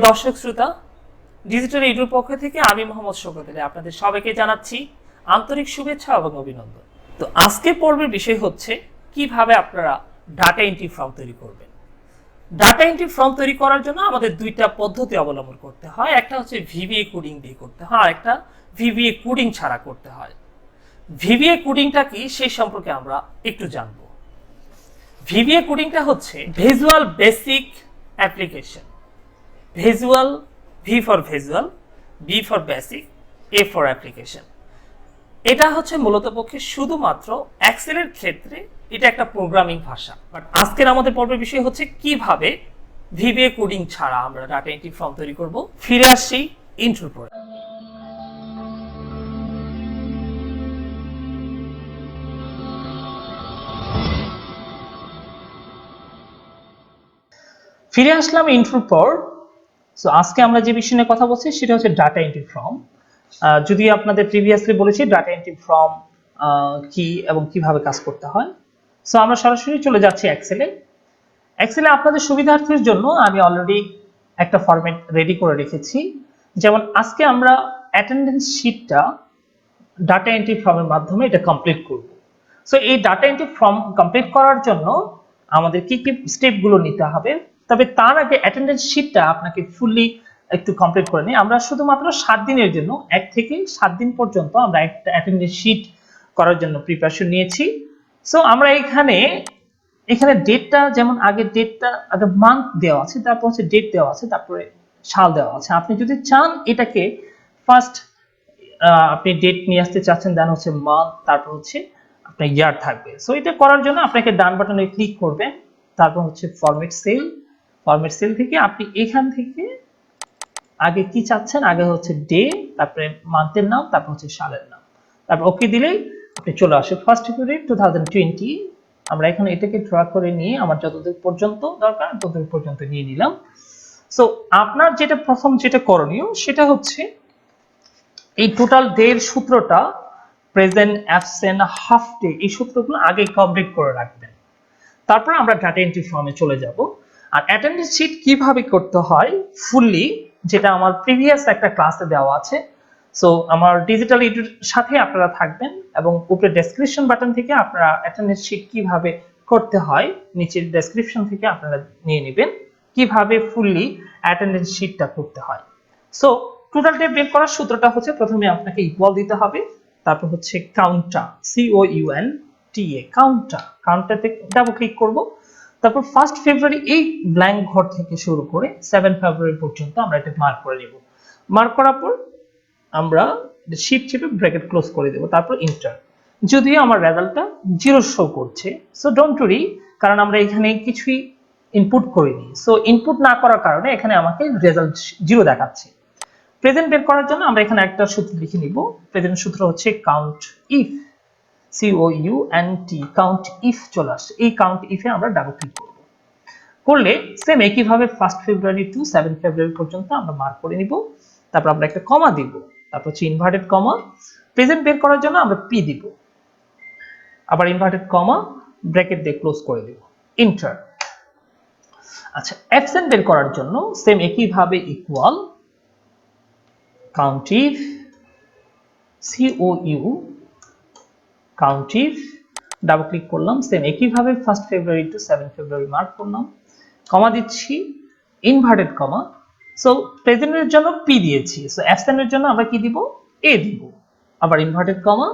দর্শক শ্রোতা, digital YouTube পক্ষ থেকে আমি মোহাম্মদ শওকত আলী আপনাদের সবাইকে জানাচ্ছি আন্তরিক শুভেচ্ছা এবং অভিনন্দন। তো আজকের পর্বের বিষয় হচ্ছে কিভাবে আপনারা ডাটা এন্ট্রি ফর্ম তৈরি করবেন। ডাটা এন্ট্রি ফর্ম তৈরি করার জন্য আমাদের দুইটা পদ্ধতি অবলম্বন করতে হয়। একটা হচ্ছে ভিভিএ কোডিং দিয়ে করতে হয়, আর একটা ভিভিএ কোডিং ছাড়া করতে হয়। ভিভিএ কোডিংটা কি সেই সম্পর্কে আমরা একটু জানব। ভিভিএ কোডিংটা হচ্ছে visual basic application. Visual, V for visual, B for basic, A for application. এটা হচ্ছে মূলত পক্ষে শুধুমাত্র এক্সেলের ক্ষেত্রে এটা একটা প্রোগ্রামিং ভাষা। বাট আজকের আমাদের পর্বের বিষয় হচ্ছে কিভাবে ভিভিএ কোডিং ছাড়া আমরা ডাটা এন্ট্রি ফর্ম তৈরি করব। ফিরে আসছি ইন্ট্রোর পরে। ফিরে আসলাম ইন্ট্রোর পর। সো আজকে আমরা যে বিষয় নিয়ে কথা বলছি সেটা হচ্ছে ডাটা এন্ট্রি ফর্ম। যদি আপনাদের প্রিভিয়াসলি বলেছি ডাটা এন্ট্রি ফর্ম কি এবং কিভাবে কাজ করতে হয়। সো আমরা সরাসরি চলে যাচ্ছি এক্সেলে। এক্সেলে আপনাদের সুবিধার্থের জন্য আমি অলরেডি একটা ফরম্যাট রেডি করে রেখেছি। যেমন আজকে আমরা অ্যাটেন্ডেন্স শিটটা ডাটা এন্ট্রি ফর্মের মাধ্যমে এটা কমপ্লিট করব। সো এই ডাটা এন্ট্রি ফর্ম কমপ্লিট করার জন্য আমাদের কি কি স্টেপগুলো নিতে হবে, তবে তার আগে অ্যাটেন্ডেন্স শিটটা আপনাকে ফুললি একটু কমপ্লিট করে নিই। আমরা শুধুমাত্র 7 দিনের জন্য 1 থেকে 7 দিন পর্যন্ত আমরা একটা অ্যাটেন্ডেন্স শিট করার জন্য প্রিপারেশন নিয়েছি। সো আমরা এখানে ডেটটা, যেমন আগে ডেটটা আগে মান্থ দেওয়া আছে, তারপর হচ্ছে ডেট দেওয়া আছে, তারপরে সাল দেওয়া আছে। আপনি যদি চান এটাকে ফার্স্ট আপনি ডেট নিয়ে আসতে চাচ্ছেন, দেন হচ্ছে মান্থ, তারপর হচ্ছে আপনার ইয়ার থাকবে। সো এটা করার জন্য আপনাকে ডান বাটনে ক্লিক করবেন, তারপর হচ্ছে ফরম্যাট সেল থেকে আপনি এখান থেকে আগে কি চাচ্ছেন, আগে হচ্ছে ডে, তারপরে মান্থের নাম, তারপর হচ্ছে সালের নাম, তারপর ওকে দিলেই আপনি চলে আসে 1 ফেব্রুয়ারি 2020। আমরা এখানে এটাকে ড্র করে নিয়ে আমার যতদূর পর্যন্ত দরকার ততদূর পর্যন্ত নিয়ে নিলাম। সো আপনার প্রথম যেটা করণীয় সেটা হচ্ছে এই টোটাল ডে এর সূত্রটা, প্রেজেন্ট, অ্যাবসেন্ট, হাফ ডে, এই সূত্রগুলো আগে কমপ্লিট করে রাখবেন। তারপর আমরা ডাটা এন্ট্রি ফর্মে চলে যাব। আর অ্যাটেন্ডেন্স শিট কিভাবে করতে হয় ফুললি, যেটা আমার প্রিভিয়াস একটা ক্লাসে দেওয়া আছে। সো আমার ডিজিটাল ইউটিউবের সাথে আপনারা থাকবেন এবং উপরে ডেসক্রিপশন বাটন থেকে আপনারা অ্যাটেন্ডেন্স শিট কিভাবে করতে হয় নিচের ডেসক্রিপশন থেকে আপনারা নিয়ে নেবেন কিভাবে ফুললি অ্যাটেন্ডেন্স শিটটা করতে হয়। সো টোটাল ডে বের করার সূত্রটা হচ্ছে প্রথমে আপনাকে ইকুয়াল দিতে হবে, তারপর হচ্ছে কাউন্টটা, COUNTA, কাউন্টাতে ডাবল ক্লিক করব। তারপর 1 ফেব্রুয়ারি এই ব্ল্যাঙ্ক ঘর থেকে শুরু করে 7 ফেব্রুয়ারি পর্যন্ত আমরা এটা মার্ক করে নেব। মার্ক করার পর আমরা শিফট চেপে ব্র্যাকেট ক্লোজ করে দেব, তারপর এন্টার। যদিও আমার রেজাল্টটা 0 শো করছে, সো ডোন্ট ওয়ারি, কারণ আমরা এখানে কিছুই ইনপুট করিনি। সো ইনপুট না করার কারণে এখানে আমাকে রেজাল্ট 0 দেখাচ্ছে। প্রেজেন্ট বের করার জন্য আমরা এখানে একটা সূত্র লিখে নিব। প্রেজেন্ট সূত্র হচ্ছে count if, COUNT, count if চলে আসছে। এই কাউন্ট ইফে আমরা ডাবল ক্লিক করব, করলে সেম একইভাবে 1 ফেব্রুয়ারি টু 7 ফেব্রুয়ারি পর্যন্ত আমরা মার্ক করে নিব। তারপর আমরা একটা কমা দিব, তারপর হচ্ছে ইনভার্টেড কমা। প্রেজেন্ট বের করার জন্য আমরা পি দিব, আবার ইনভার্টেড কমা, ব্র্যাকেট দিয়ে ক্লোজ করে দিব, এন্টার। আচ্ছা, অ্যাবসেন্ট বের করার জন্য সেম একইভাবে equal count if, count if, double click করলাম, সেম একইভাবে 1 ফেব্রুয়ারি টু 7 ফেব্রুয়ারি মার্ক করলাম, কমা দিচ্ছি, ইনভার্টেড কমা। সো প্রেজেন্টের জন্য পি দিয়েছি, সো অ্যাবসেন্টের জন্য আমরা কি দিব, এ দিব, আবার ইনভার্টেড কমা,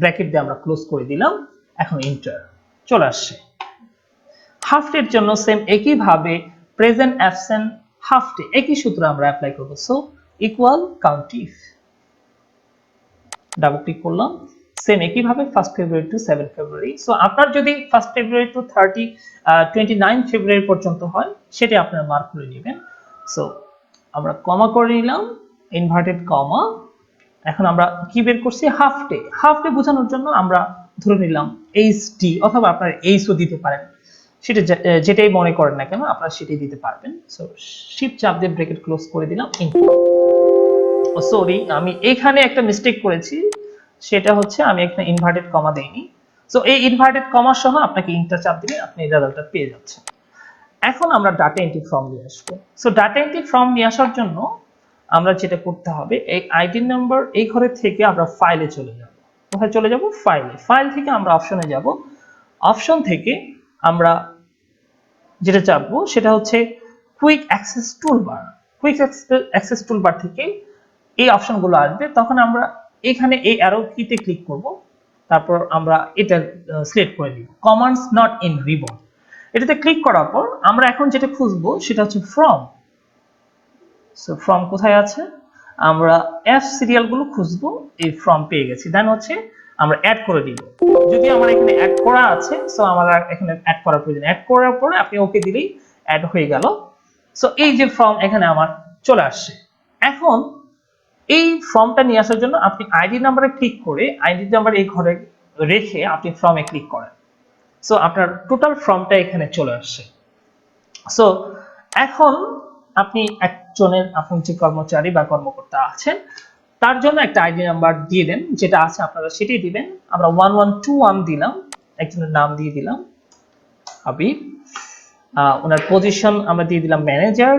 ব্র্যাকেট দিয়ে আমরা ক্লোজ করে দিলাম, এখন এন্টার, চলে আসছে। হাফ ডে এর জন্য সেম একইভাবে প্রেজেন্ট, অ্যাবসেন্ট, হাফ ডে একই সূত্র আমরা অ্যাপ্লাই করব। So equal count if, double click করলাম, সেম একইভাবে 1 ফেব্রুয়ারি টু 7 ফেব্রুয়ারি। সো আপনার যদি 1 ফেব্রুয়ারি টু 29 ফেব্রুয়ারি পর্যন্ত হয় সেটা আপনারা মার্ক করে নেবেন। সো আমরা কমা করে নিলাম, ইনভার্টেড কমা। এখন আমরা কি বের করছি, হাফ ডে বোঝানোর জন্য আমরা ধরে নিলাম HD, অথবা আপনারা এইচও দিতে পারেন, সেটা যেটাই মনে করেন না কেন আপনারা সেটাই দিতে পারবেন। সো শিফট চাপ দিয়ে ব্র্যাকেট ক্লোজ করে দিলাম, সরি আমি এখানে একটা মিস্টেক করেছি, সেটা হচ্ছে আমি এখানে ইনভার্টেড কমা দেইনি। সো এই ইনভার্টেড কমা সহ আপনাকে ইন্টার চাপ দিলে আপনি রেজাল্টটা পেয়ে যাচ্ছেন। এখন আমরা ডাটা এন্ট্রি ফর্ম নিয়ে আসবো। সো ডাটা এন্ট্রি ফর্ম নিয়ে আসার জন্য আমরা যেটা করতে হবে, এই আইডি নাম্বার এই ঘরে থেকে আমরা ফাইলে চলে যাব। কোথায় চলে যাব? ফাইলে। ফাইল থেকে আমরা অপশনে যাব। অপশন থেকে আমরা যেটা চাপবো সেটা হচ্ছে quick access toolbar. Quick access toolbar থেকে এই অপশনগুলো আসবে, তখন আমরা এখানে এই অ্যারো কিতে ক্লিক করব, তারপর আমরা এটা সিলেক্ট করে দিব কমান্ডস নট ইন রিবন। এটাতে ক্লিক করার পর আমরা এখন যেটা খুঁজবো সেটা হচ্ছে ফ্রম। সো ফ্রম কোথায় আছে? আমরা এফ সিরিয়ালগুলো খুঁজবো, এই ফ্রম পেয়ে গেছি। দেন হচ্ছে আমরা অ্যাড করে দিব। যদি আমার এখানে অ্যাড করা আছে, সো আমার এখানে অ্যাড করার প্রয়োজন। অ্যাড করার পরে আপনি ওকে দিলেই অ্যাড হয়ে গেল। সো এই যে ফর্ম এখানে আমার চলে আসছে। এখন এই ফর্মটা নিয়ে আসার জন্য আপনি আইডি নাম্বারে ক্লিক করে আইডি নাম্বার এই ঘরে রেখে আপনি ফর্মে ক্লিক করেন। সো আপনার টোটাল ফর্মটা এখানে চলে আসছে। সো এখন আপনি একজনের, আপনি যে কর্মচারী বা কর্মকর্তা আছেন তার জন্য একটা আইডি নাম্বার দিয়ে দেন, যেটা আছে আপনারা সেটাই দিবেন। আমরা 1121 দিলাম, একজনের নাম দিয়ে দিলাম হাবিব। ওনার পজিশন আমরা দিয়ে দিলাম ম্যানেজার।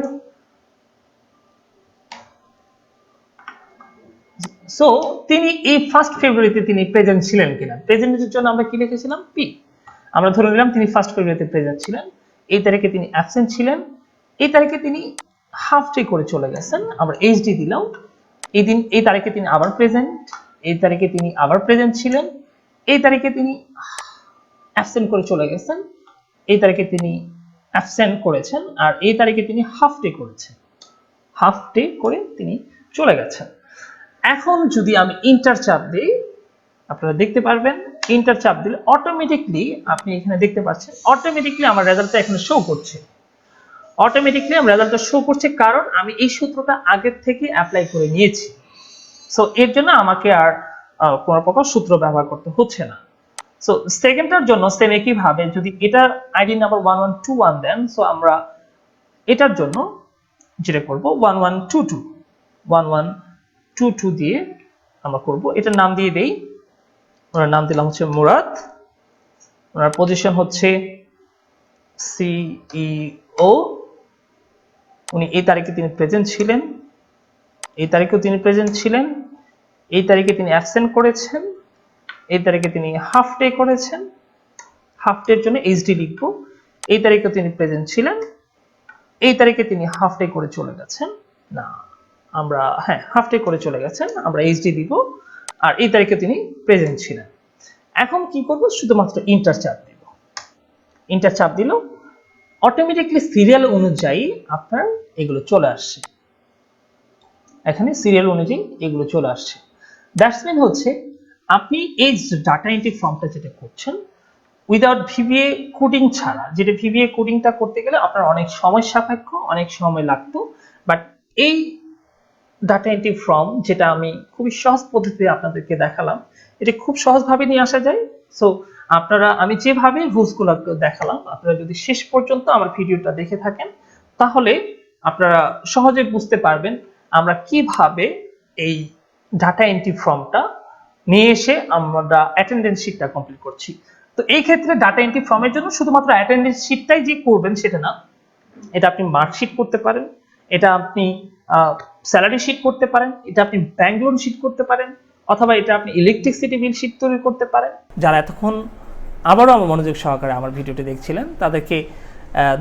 সো তিনি এই 1 ফেব্রুয়ারিতে তিনি প্রেজেন্ট ছিলেন কিনা, প্রেজেন্টের জন্য আমরা কি লিখেছিলাম? পি। আমরা ধরে নিলাম তিনি 1 ফেব্রুয়ারিতে প্রেজেন্ট ছিলেন, এই তারিখে তিনি অ্যাবসেন্ট ছিলেন, এই তারিখে তিনি হাফ ডে করে চলে গেছেন, আমরা এইচডি দিলাম। এই দিন এই তারিখে তিনি আবার প্রেজেন্ট, এই তারিখে তিনি আবার প্রেজেন্ট ছিলেন, এই তারিখে তিনি অ্যাবসেন্ট করে চলে গেছেন, এই তারিখে তিনি অ্যাবসেন্ট করেছেন, আর এই তারিখে তিনি হাফ ডে করেছেন, হাফ ডে করে তিনি চলে গেছেন। এখন যদি আমি ইন্টার চাপ দিই, আপনারা দেখতে পারবেন ইন্টার চাপ দিলে অটোমেটিকলি আপনি এখানে দেখতে পাচ্ছেন অটোমেটিকলি আমার রেজাল্টটা এখানে শো করছে। অটোমেটিকলি আমার রেজাল্টটা শো করছে কারণ আমি এই সূত্রটা আগের থেকে অ্যাপ্লাই করে নিয়েছি। সো এর জন্য আমাকে আর কোনো প্রকার সূত্র ব্যবহার করতে হচ্ছে না। সো সেকেন্ডটার জন্য সেম একইভাবে যদি এটা আইডি নাম্বার 1121 দেন, সো আমরা এটার জন্য যেটা করব 1122 দিয়ে আমরা করব। এটার নাম দিয়ে দেই, ওনার নাম দিলাম হচ্ছে মুরাদ, ওনার পজিশন হচ্ছে সিইও, উনি এই তারিখে তিনি প্রেজেন্ট ছিলেন, এই তারিখেও তিনি প্রেজেন্ট ছিলেন, এই তারিখে তিনি অ্যাবসেন্ট করেছেন, এই তারিখে তিনি হাফ ডে করেছেন, হাফ ডের জন্য এইচডি লিখব, এই তারিখে তিনি প্রেজেন্ট ছিলেন, এই তারিখে তিনি হাফ ডে করে চলে গেছেন, না আমরা হাফ ডে করে চলে গেছেন, আমরা এইচডি দিব, আর এই তারিখে তিনি প্রেজেন্ট ছিলেন। এখন কি করব? শুধুমাত্র ইন্টার চাপ দিব। ইন্টার চাপ দিল অটোমেটিকলি সিরিয়াল অনুযায়ী আপনার এগুলো চলে আসছে, এখানে সিরিয়াল অনুযায়ী এগুলো চলে আসছে। দ্যাটস মিন হচ্ছে আপনি এই ডাটা এন্ট্রি ফর্মটা যেটা করছেন উইদাউট ভিভিএ কোডিং ছাড়া, যেটা ভিভিএ কোডিংটা করতে গেলে আপনার অনেক সময় সাপেক্ষ, অনেক সময় লাগতো, বাট এই ডাটা এন্ট্রি ফর্ম যেটা আমি খুবই সহজ পদ্ধতিতে আপনাদেরকে দেখালাম, এটা খুব সহজভাবে নিয়ে আসা যায়। সো আপনারা, আমি যেভাবে রুলসগুলো দেখালাম, আপনারা যদি শেষ পর্যন্ত আমার ভিডিওটা দেখে থাকেন তাহলে আপনারা সহজে বুঝতে পারবেন আমরা কিভাবে এই ডাটা এন্ট্রি ফর্মটা নিয়ে এসে আমরা অ্যাটেন্ডেন্স শিটটা কমপ্লিট করছি। তো এই ক্ষেত্রে ডাটা এন্ট্রি ফর্মের জন্য শুধুমাত্র অ্যাটেন্ডেন্স শিটটাই যে করবেন সেটা না, এটা আপনি মার্কশিট করতে পারেন, এটা আপনি স্যালারি শিট করতে পারেন, এটা আপনি ব্যাংক লোন শিট করতে পারেন, অথবা এটা আপনি ইলেকট্রিসিটি বিল শিট তৈরি করতে পারেন। যারা এতক্ষণ আবারও আমার মনোযোগ সহকারে আমার ভিডিওটি দেখছিলেন তাদেরকে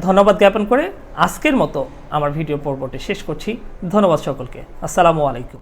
ধন্যবাদ জ্ঞাপন করে আজকের মতো আমার ভিডিও পর্বটি শেষ করছি। ধন্যবাদ সকলকে। আসসালামু আলাইকুম।